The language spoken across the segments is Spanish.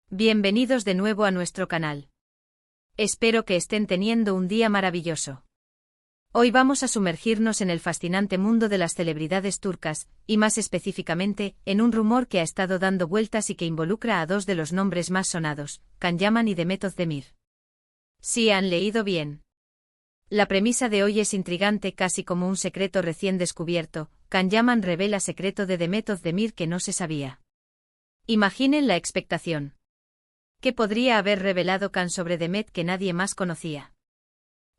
Bienvenidos de nuevo a nuestro canal. Espero que estén teniendo un día maravilloso. Hoy vamos a sumergirnos en el fascinante mundo de las celebridades turcas, y más específicamente, en un rumor que ha estado dando vueltas y que involucra a dos de los nombres más sonados, Can Yaman y Demet Özdemir. Sí, han leído bien. La premisa de hoy es intrigante, casi como un secreto recién descubierto. Can Yaman revela secreto de Demet Özdemir que no se sabía. Imaginen la expectación. ¿Qué podría haber revelado Can sobre Demet que nadie más conocía?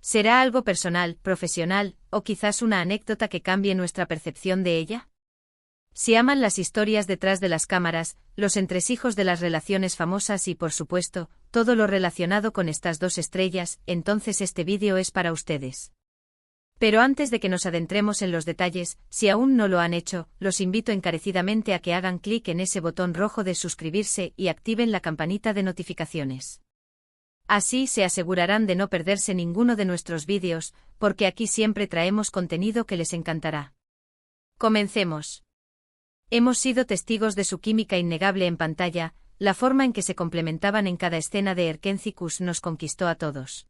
¿Será algo personal, profesional, o quizás una anécdota que cambie nuestra percepción de ella? Si aman las historias detrás de las cámaras, los entresijos de las relaciones famosas y, por supuesto, todo lo relacionado con estas dos estrellas, entonces este vídeo es para ustedes. Pero antes de que nos adentremos en los detalles, si aún no lo han hecho, los invito encarecidamente a que hagan clic en ese botón rojo de suscribirse y activen la campanita de notificaciones. Así se asegurarán de no perderse ninguno de nuestros vídeos, porque aquí siempre traemos contenido que les encantará. Comencemos. Hemos sido testigos de su química innegable en pantalla, la forma en que se complementaban en cada escena de Erkenci nos conquistó a todos.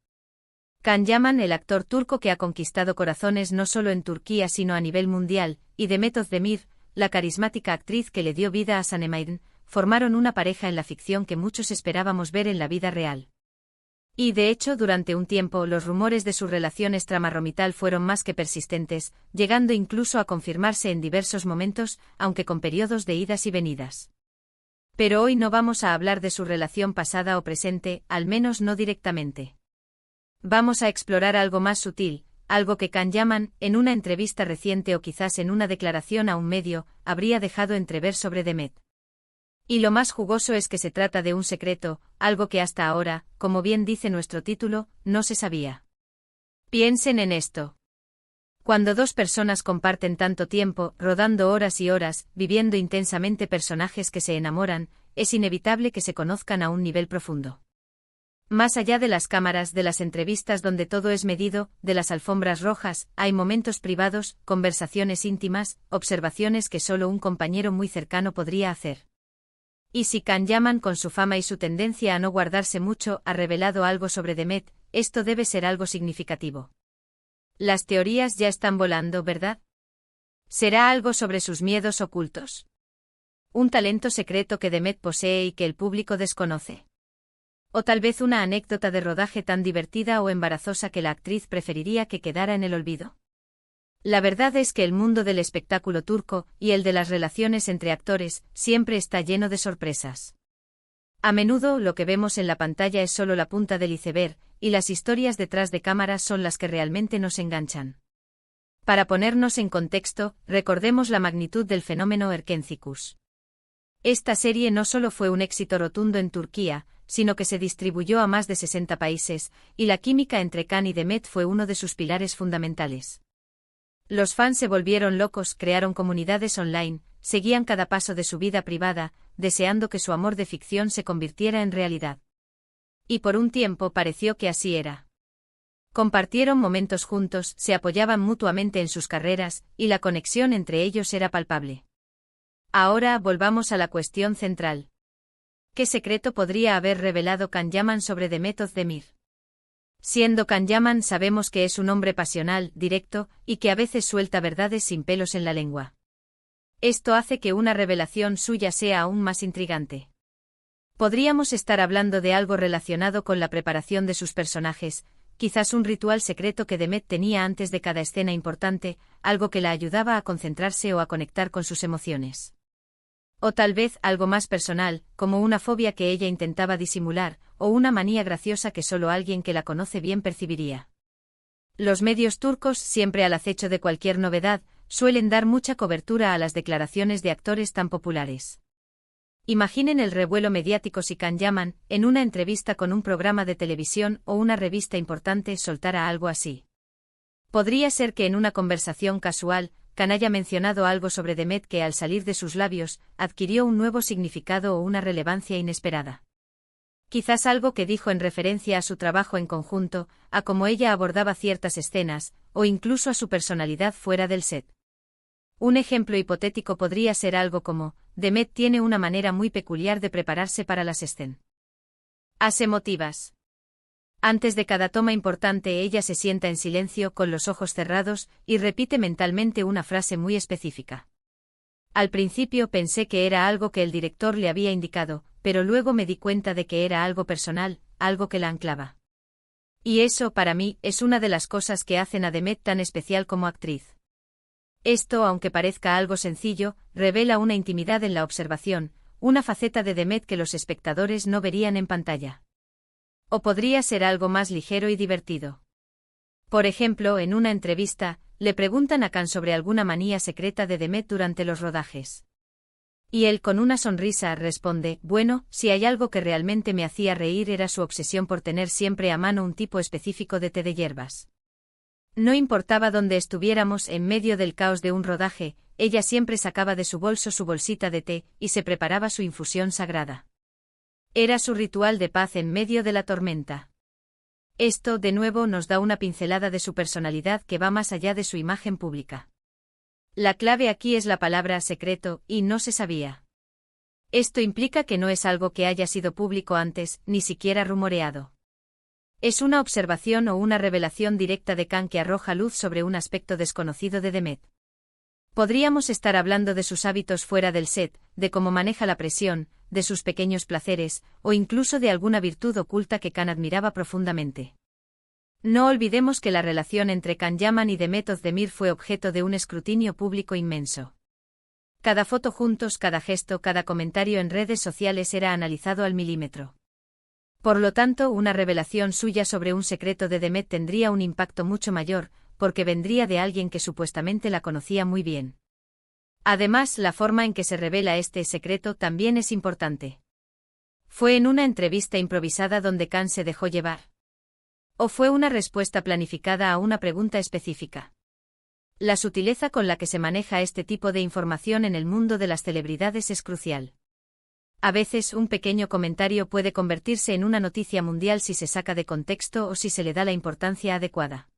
Can Yaman, el actor turco que ha conquistado corazones no solo en Turquía sino a nivel mundial, y Demet Özdemir, la carismática actriz que le dio vida a Sanem'in, formaron una pareja en la ficción que muchos esperábamos ver en la vida real. Y de hecho, durante un tiempo los rumores de su relación extramarital fueron más que persistentes, llegando incluso a confirmarse en diversos momentos, aunque con periodos de idas y venidas. Pero hoy no vamos a hablar de su relación pasada o presente, al menos no directamente. Vamos a explorar algo más sutil, algo que Can Yaman, en una entrevista reciente o quizás en una declaración a un medio, habría dejado entrever sobre Demet. Y lo más jugoso es que se trata de un secreto, algo que hasta ahora, como bien dice nuestro título, no se sabía. Piensen en esto. Cuando dos personas comparten tanto tiempo, rodando horas y horas, viviendo intensamente personajes que se enamoran, es inevitable que se conozcan a un nivel profundo. Más allá de las cámaras, de las entrevistas donde todo es medido, de las alfombras rojas, hay momentos privados, conversaciones íntimas, observaciones que solo un compañero muy cercano podría hacer. Y si Can Yaman, con su fama y su tendencia a no guardarse mucho, ha revelado algo sobre Demet, esto debe ser algo significativo. Las teorías ya están volando, ¿verdad? ¿Será algo sobre sus miedos ocultos? ¿Un talento secreto que Demet posee y que el público desconoce? O tal vez una anécdota de rodaje tan divertida o embarazosa que la actriz preferiría que quedara en el olvido. La verdad es que el mundo del espectáculo turco, y el de las relaciones entre actores, siempre está lleno de sorpresas. A menudo lo que vemos en la pantalla es solo la punta del iceberg, y las historias detrás de cámaras son las que realmente nos enganchan. Para ponernos en contexto, recordemos la magnitud del fenómeno Erkenci. Esta serie no solo fue un éxito rotundo en Turquía, sino que se distribuyó a más de 60 países, y la química entre Can y Demet fue uno de sus pilares fundamentales. Los fans se volvieron locos, crearon comunidades online, seguían cada paso de su vida privada, deseando que su amor de ficción se convirtiera en realidad. Y por un tiempo pareció que así era. Compartieron momentos juntos, se apoyaban mutuamente en sus carreras, y la conexión entre ellos era palpable. Ahora volvamos a la cuestión central. ¿Qué secreto podría haber revelado Can Yaman sobre Demet Özdemir? Siendo Can Yaman, sabemos que es un hombre pasional, directo, y que a veces suelta verdades sin pelos en la lengua. Esto hace que una revelación suya sea aún más intrigante. Podríamos estar hablando de algo relacionado con la preparación de sus personajes, quizás un ritual secreto que Demet tenía antes de cada escena importante, algo que la ayudaba a concentrarse o a conectar con sus emociones. O tal vez algo más personal, como una fobia que ella intentaba disimular, o una manía graciosa que solo alguien que la conoce bien percibiría. Los medios turcos, siempre al acecho de cualquier novedad, suelen dar mucha cobertura a las declaraciones de actores tan populares. Imaginen el revuelo mediático si Can Yaman, en una entrevista con un programa de televisión o una revista importante, soltara algo así. Podría ser que en una conversación casual, Can haya mencionado algo sobre Demet que al salir de sus labios, adquirió un nuevo significado o una relevancia inesperada. Quizás algo que dijo en referencia a su trabajo en conjunto, a cómo ella abordaba ciertas escenas, o incluso a su personalidad fuera del set. Un ejemplo hipotético podría ser algo como: Demet tiene una manera muy peculiar de prepararse para las escenas. Emotivas. Antes de cada toma importante ella se sienta en silencio con los ojos cerrados y repite mentalmente una frase muy específica. Al principio pensé que era algo que el director le había indicado, pero luego me di cuenta de que era algo personal, algo que la anclaba. Y eso, para mí, es una de las cosas que hacen a Demet tan especial como actriz. Esto, aunque parezca algo sencillo, revela una intimidad en la observación, una faceta de Demet que los espectadores no verían en pantalla. O podría ser algo más ligero y divertido. Por ejemplo, en una entrevista, le preguntan a Khan sobre alguna manía secreta de Demet durante los rodajes. Y él con una sonrisa responde, bueno, si hay algo que realmente me hacía reír era su obsesión por tener siempre a mano un tipo específico de té de hierbas. No importaba dónde estuviéramos en medio del caos de un rodaje, ella siempre sacaba de su bolso su bolsita de té y se preparaba su infusión sagrada. Era su ritual de paz en medio de la tormenta. Esto, de nuevo, nos da una pincelada de su personalidad que va más allá de su imagen pública. La clave aquí es la palabra secreto, y no se sabía. Esto implica que no es algo que haya sido público antes, ni siquiera rumoreado. Es una observación o una revelación directa de Khan que arroja luz sobre un aspecto desconocido de Demet. Podríamos estar hablando de sus hábitos fuera del set, de cómo maneja la presión, de sus pequeños placeres, o incluso de alguna virtud oculta que Khan admiraba profundamente. No olvidemos que la relación entre Khan Yaman y Demet Özdemir fue objeto de un escrutinio público inmenso. Cada foto juntos, cada gesto, cada comentario en redes sociales era analizado al milímetro. Por lo tanto, una revelación suya sobre un secreto de Demet tendría un impacto mucho mayor, porque vendría de alguien que supuestamente la conocía muy bien. Además, la forma en que se revela este secreto también es importante. ¿Fue en una entrevista improvisada donde Khan se dejó llevar? ¿O fue una respuesta planificada a una pregunta específica? La sutileza con la que se maneja este tipo de información en el mundo de las celebridades es crucial. A veces un pequeño comentario puede convertirse en una noticia mundial si se saca de contexto o si se le da la importancia adecuada.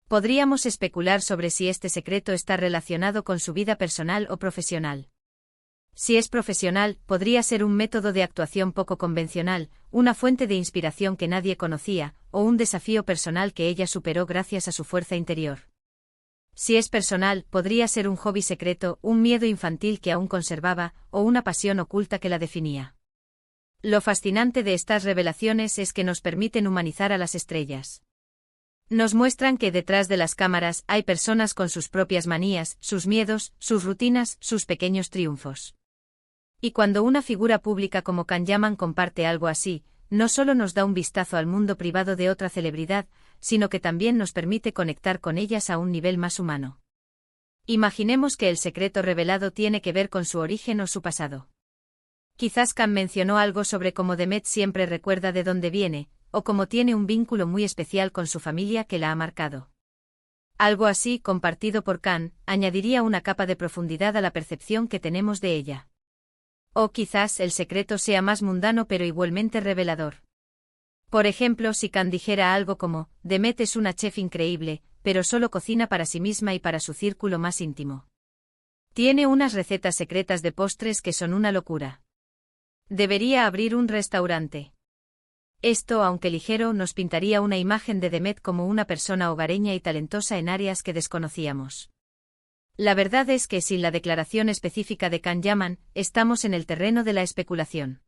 Podríamos especular sobre si este secreto está relacionado con su vida personal o profesional. Si es profesional, podría ser un método de actuación poco convencional, una fuente de inspiración que nadie conocía, o un desafío personal que ella superó gracias a su fuerza interior. Si es personal, podría ser un hobby secreto, un miedo infantil que aún conservaba, o una pasión oculta que la definía. Lo fascinante de estas revelaciones es que nos permiten humanizar a las estrellas. Nos muestran que detrás de las cámaras hay personas con sus propias manías, sus miedos, sus rutinas, sus pequeños triunfos. Y cuando una figura pública como Khan Yaman comparte algo así, no solo nos da un vistazo al mundo privado de otra celebridad, sino que también nos permite conectar con ellas a un nivel más humano. Imaginemos que el secreto revelado tiene que ver con su origen o su pasado. Quizás Khan mencionó algo sobre cómo Demet siempre recuerda de dónde viene, o cómo tiene un vínculo muy especial con su familia que la ha marcado. Algo así, compartido por Khan, añadiría una capa de profundidad a la percepción que tenemos de ella. O quizás el secreto sea más mundano pero igualmente revelador. Por ejemplo, si Khan dijera algo como, Demet es una chef increíble, pero solo cocina para sí misma y para su círculo más íntimo. Tiene unas recetas secretas de postres que son una locura. Debería abrir un restaurante. Esto, aunque ligero, nos pintaría una imagen de Demet como una persona hogareña y talentosa en áreas que desconocíamos. La verdad es que sin la declaración específica de Khan Yaman, estamos en el terreno de la especulación.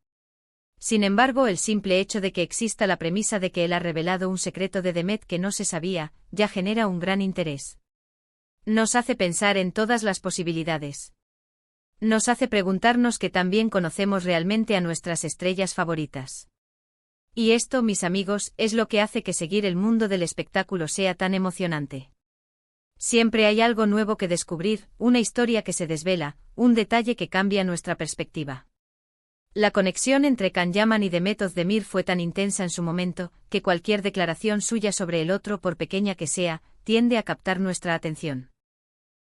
Sin embargo, el simple hecho de que exista la premisa de que él ha revelado un secreto de Demet que no se sabía, ya genera un gran interés. Nos hace pensar en todas las posibilidades. Nos hace preguntarnos que también conocemos realmente a nuestras estrellas favoritas. Y esto, mis amigos, es lo que hace que seguir el mundo del espectáculo sea tan emocionante. Siempre hay algo nuevo que descubrir, una historia que se desvela, un detalle que cambia nuestra perspectiva. La conexión entre Khan Yaman y Demet Özdemir fue tan intensa en su momento, que cualquier declaración suya sobre el otro, por pequeña que sea, tiende a captar nuestra atención.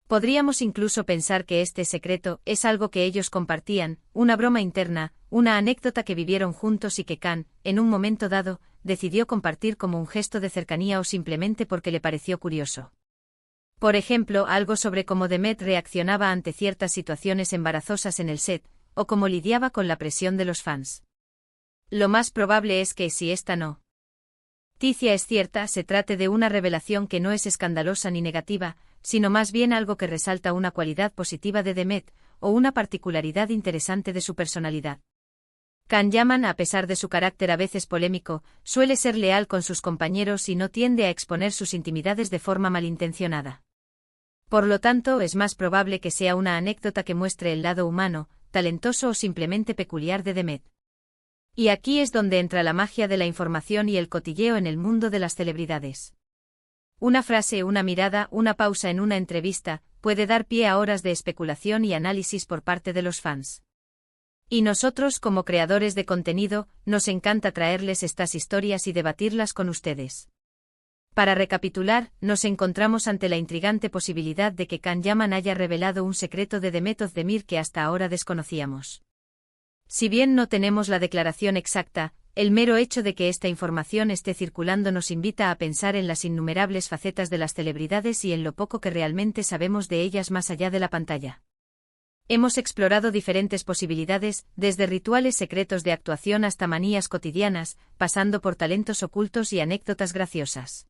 Podríamos incluso pensar que este secreto es algo que ellos compartían, una broma interna, una anécdota que vivieron juntos y que Khan, en un momento dado, decidió compartir como un gesto de cercanía o simplemente porque le pareció curioso. Por ejemplo, algo sobre cómo Demet reaccionaba ante ciertas situaciones embarazosas en el set, o cómo lidiaba con la presión de los fans. Lo más probable es que, si esta noticia es cierta, se trate de una revelación que no es escandalosa ni negativa, sino más bien algo que resalta una cualidad positiva de Demet, o una particularidad interesante de su personalidad. Can Yaman, a pesar de su carácter a veces polémico, suele ser leal con sus compañeros y no tiende a exponer sus intimidades de forma malintencionada. Por lo tanto, es más probable que sea una anécdota que muestre el lado humano, talentoso o simplemente peculiar de Demet. Y aquí es donde entra la magia de la información y el cotilleo en el mundo de las celebridades. Una frase, una mirada, una pausa en una entrevista, puede dar pie a horas de especulación y análisis por parte de los fans. Y nosotros, como creadores de contenido, nos encanta traerles estas historias y debatirlas con ustedes. Para recapitular, nos encontramos ante la intrigante posibilidad de que Can Yaman haya revelado un secreto de Demet Özdemir que hasta ahora desconocíamos. Si bien no tenemos la declaración exacta, el mero hecho de que esta información esté circulando nos invita a pensar en las innumerables facetas de las celebridades y en lo poco que realmente sabemos de ellas más allá de la pantalla. Hemos explorado diferentes posibilidades, desde rituales secretos de actuación hasta manías cotidianas, pasando por talentos ocultos y anécdotas graciosas.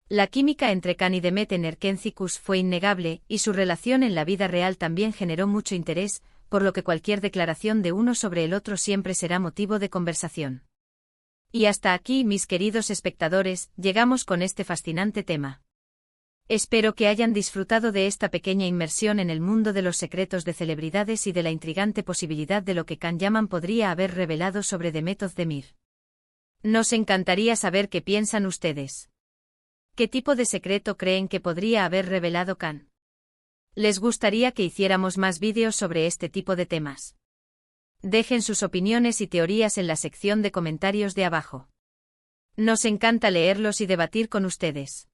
La química entre Can y Demet en Erkencicus fue innegable, y su relación en la vida real también generó mucho interés, por lo que cualquier declaración de uno sobre el otro siempre será motivo de conversación. Y hasta aquí, mis queridos espectadores, llegamos con este fascinante tema. Espero que hayan disfrutado de esta pequeña inmersión en el mundo de los secretos de celebridades y de la intrigante posibilidad de lo que Can Yaman podría haber revelado sobre Demet Özdemir. Nos encantaría saber qué piensan ustedes. ¿Qué tipo de secreto creen que podría haber revelado Can? ¿Les gustaría que hiciéramos más vídeos sobre este tipo de temas? Dejen sus opiniones y teorías en la sección de comentarios de abajo. Nos encanta leerlos y debatir con ustedes.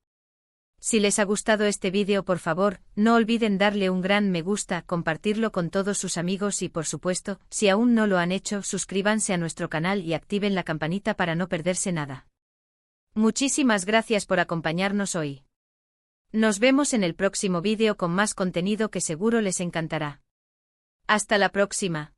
Si les ha gustado este vídeo, por favor, no olviden darle un gran me gusta, compartirlo con todos sus amigos y, por supuesto, si aún no lo han hecho, suscríbanse a nuestro canal y activen la campanita para no perderse nada. Muchísimas gracias por acompañarnos hoy. Nos vemos en el próximo vídeo con más contenido que seguro les encantará. Hasta la próxima.